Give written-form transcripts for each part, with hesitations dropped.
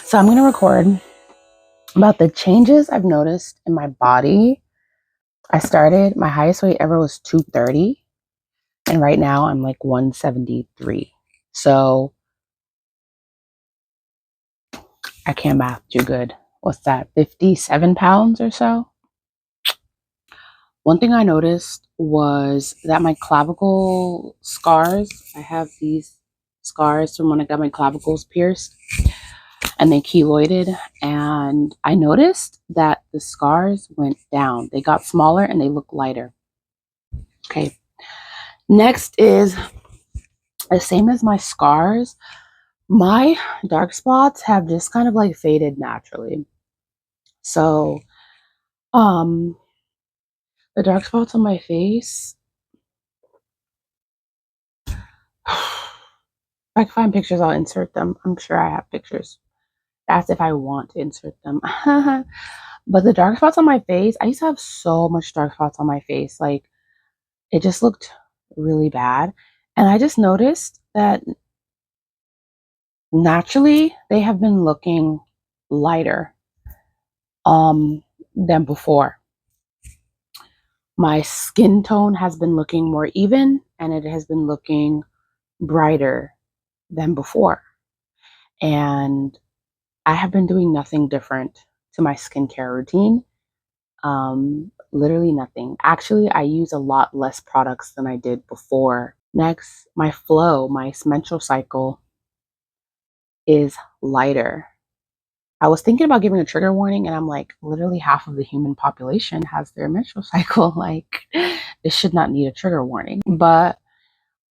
So I'm going to record about the changes I've noticed in my body. My highest weight ever was 230. And right now I'm like 173. So I can't math too good. What's that? 57 pounds or so. One thing I noticed was that my clavicle scars, I have these scars from when I got my clavicles pierced and they keloided, and I noticed that the scars went down. They got smaller and they look lighter. Okay. Next is the same as my scars. My dark spots have just kind of like faded naturally. So, the dark spots on my face, if I can find pictures, I'll insert them. I'm sure I have pictures. That's if I want to insert them. But the dark spots on my face, I used to have so much dark spots on my face. Like, it just looked really bad. And I just noticed that naturally they have been looking lighter than before. My skin tone has been looking more even, and it has been looking brighter than before. And I have been doing nothing different to my skincare routine. Literally nothing. Actually, I use a lot less products than I did before. Next, my flow, my menstrual cycle is lighter. I was thinking about giving a trigger warning, and I'm like, literally half of the human population has their menstrual cycle. Like, this should not need a trigger warning. But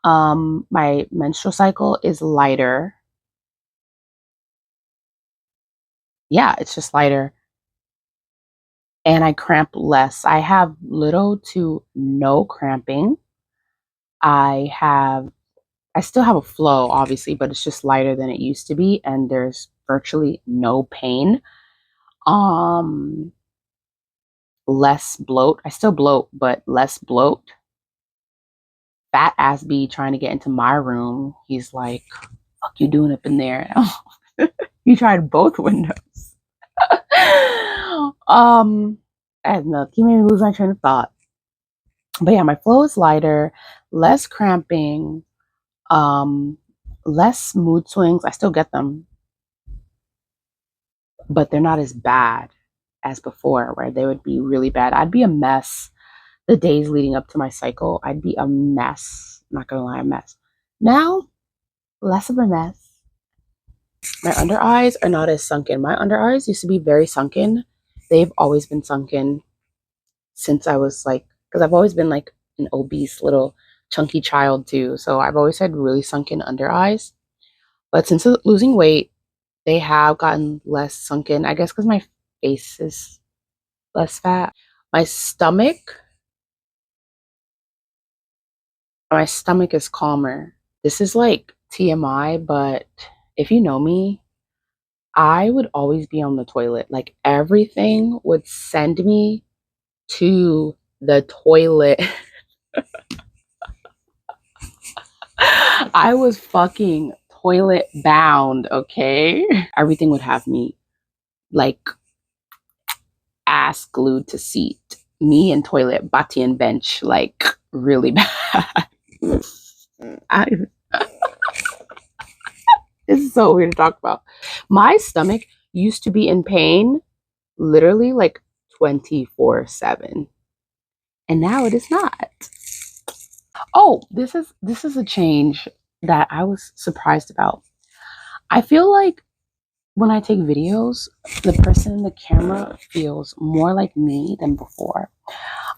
my menstrual cycle is lighter. Yeah, it's just lighter. And I cramp less. I have little to no cramping. I still have a flow, obviously, but it's just lighter than it used to be, and there's virtually no pain. Um, Less bloat. I still bloat, but less bloat. Fat ass B trying to get into my room. He's like, "Fuck you doing up in there?" You tried both windows. I have no. You made me lose my train of thought. But yeah, my flow is lighter, less cramping, um, less mood swings. I still get them, but they're not as bad as before, where they would be really bad. I'd be a mess the days leading up to my cycle. I'd be a mess. Not gonna lie, a mess. Now, less of a mess. My under eyes are not as sunken. My under eyes used to be very sunken. They've always been sunken since I was like, because I've always been like an obese little chunky child too. So I've always had really sunken under eyes. But since losing weight, they have gotten less sunken. I guess because my face is less fat. My stomach, my stomach is calmer. This is like TMI, but if you know me, I would always be on the toilet. Like everything would send me to the toilet. I was fucking toilet bound, okay? Everything would have me like ass glued to seat. Me and toilet, bati and bench, like really bad. I, this is so weird to talk about. My stomach used to be in pain literally like 24/7. And now it is not. Oh, this is a change that I was surprised about. I feel like when I take videos, the person in the camera feels more like me than before.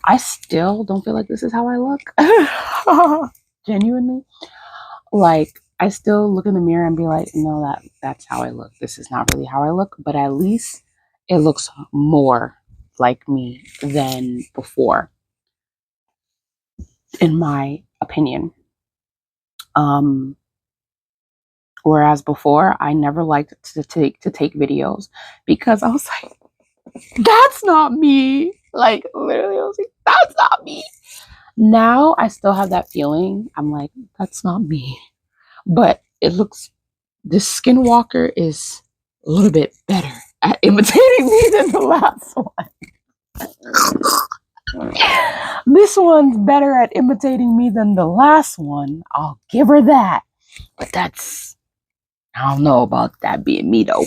I still don't feel like this is how I look. Genuinely. Like I still look in the mirror and be like, no, that's how I look. This is not really how I look, but at least it looks more like me than before, in my opinion. Um, Whereas before, I never liked to take videos because I was like, that's not me. Like literally, I was like, that's not me. Now I still have that feeling. I'm like, that's not me. But it looks, this skinwalker is a little bit better at imitating me than the last one. This one's better at imitating me than the last one. I'll give her that. But I don't know about that being me though.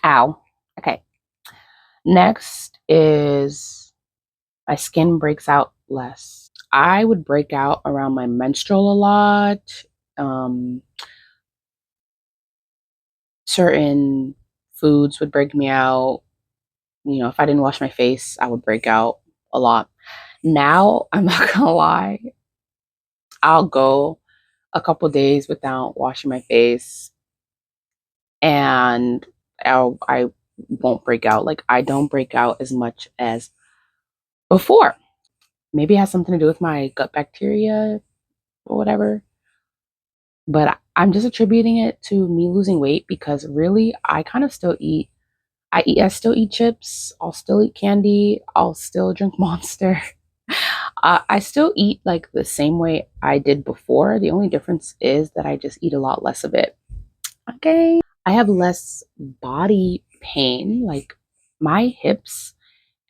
Ow. Okay. Next is my skin breaks out less. I would break out around my menstrual a lot. Um, Certain foods would break me out. If I didn't wash my face, I would break out a lot. Now, I'm not gonna lie, I'll go a couple days without washing my face and I won't break out. Like, I don't break out as much as before. Maybe it has something to do with my gut bacteria or whatever. But I'm just attributing it to me losing weight because really, I kind of still eat. I still eat chips. I'll still eat candy. I'll still drink Monster. I still eat like the same way I did before. The only difference is that I just eat a lot less of it. Okay. I have less body pain. Like my hips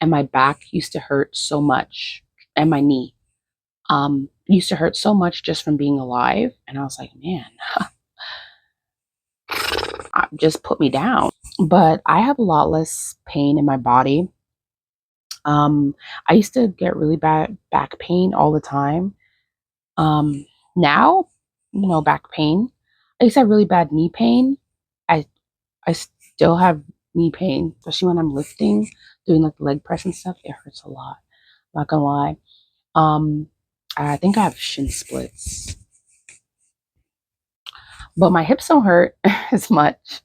and my back used to hurt so much, and my knee used to hurt so much just from being alive. And I was like, man, just put me down. But I have a lot less pain in my body. I used to get really bad back pain all the time. Um, Now, back pain. I used to have really bad knee pain. I I still have knee pain, especially when I'm lifting, doing like the leg press and stuff. It hurts a lot. Not gonna lie. Um, I think I have shin splits, but my hips don't hurt as much,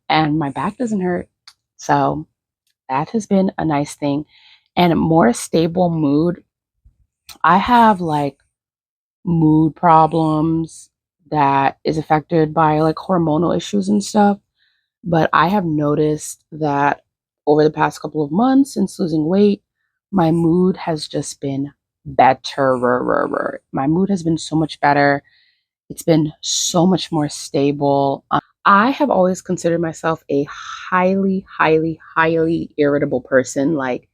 and my back doesn't hurt. So that has been a nice thing, and a more stable mood. I have like mood problems that is affected by like hormonal issues and stuff. But I have noticed that over the past couple of months since losing weight, my mood has just been better. My mood has been so much better. It's been so much more stable. I have always considered myself a highly, highly, highly irritable person. Like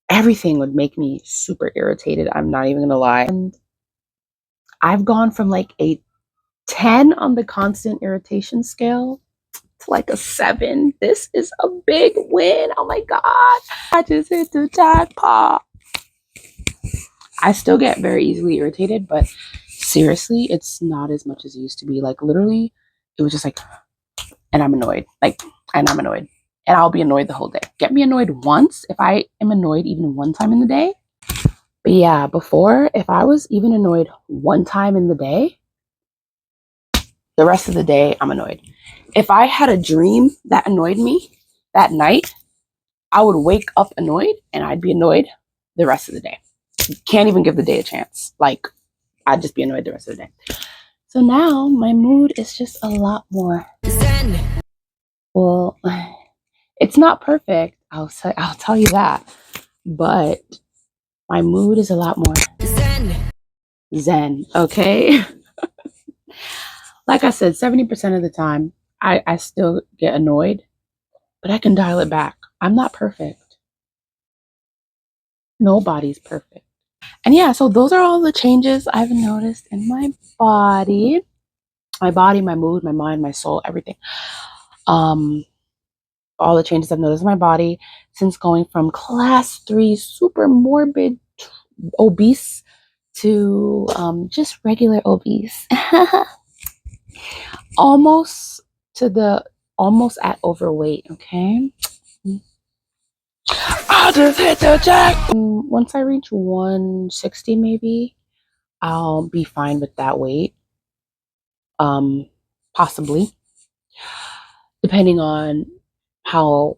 everything would make me super irritated. I'm not even gonna lie. And I've gone from like a 10 on the constant irritation scale to like a 7. This is a big win. Oh my God. I just hit the jackpot. I still get very easily irritated, but seriously, it's not as much as it used to be. Like literally, it was just like, and I'm annoyed. Like, and I'm annoyed. And I'll be annoyed the whole day. Get me annoyed once if I am annoyed even one time in the day. But yeah, before, if I was even annoyed one time in the day, the rest of the day, I'm annoyed. If I had a dream that annoyed me that night, I would wake up annoyed and I'd be annoyed the rest of the day. Can't even give the day a chance. Like, I'd just be annoyed the rest of the day. So now my mood is just a lot more zen. Well, it's not perfect. I'll tell you that. But my mood is a lot more zen. Zen, okay? Like I said, 70% of the time, I still get annoyed, but I can dial it back. I'm not perfect. Nobody's perfect. And yeah, so those are all the changes I've noticed in my body. My body, my mood, my mind, my soul, everything. Um, all the changes I've noticed in my body since going from class 3 super morbid obese to just regular obese. almost almost at overweight, okay? I just hit the jack. Once I reach 160 maybe, I'll be fine with that weight. Possibly, depending on how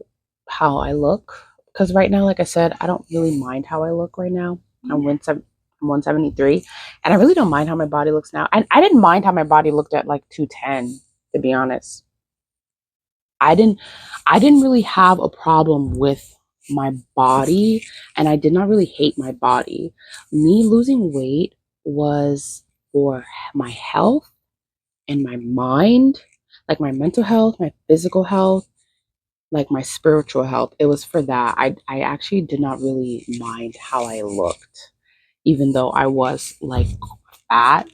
I look. Because right now, like I said, I don't really mind how I look right now. I'm 173, and I really don't mind how my body looks now. And I didn't mind how my body looked at like 210, to be honest. I didn't really have a problem with my body, and I did not really hate my body. Me losing weight was for my health and my mind. like my mental health, my physical health, like my spiritual health. It was for that. I actually did not really mind how I looked, even though I was like fat.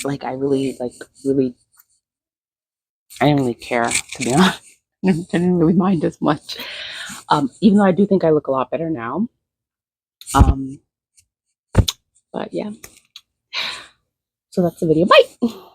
Like I really I didn't really care, to be honest. I didn't really mind as much. Even though I do think I look a lot better now. Um, but yeah. So that's the video. Bye.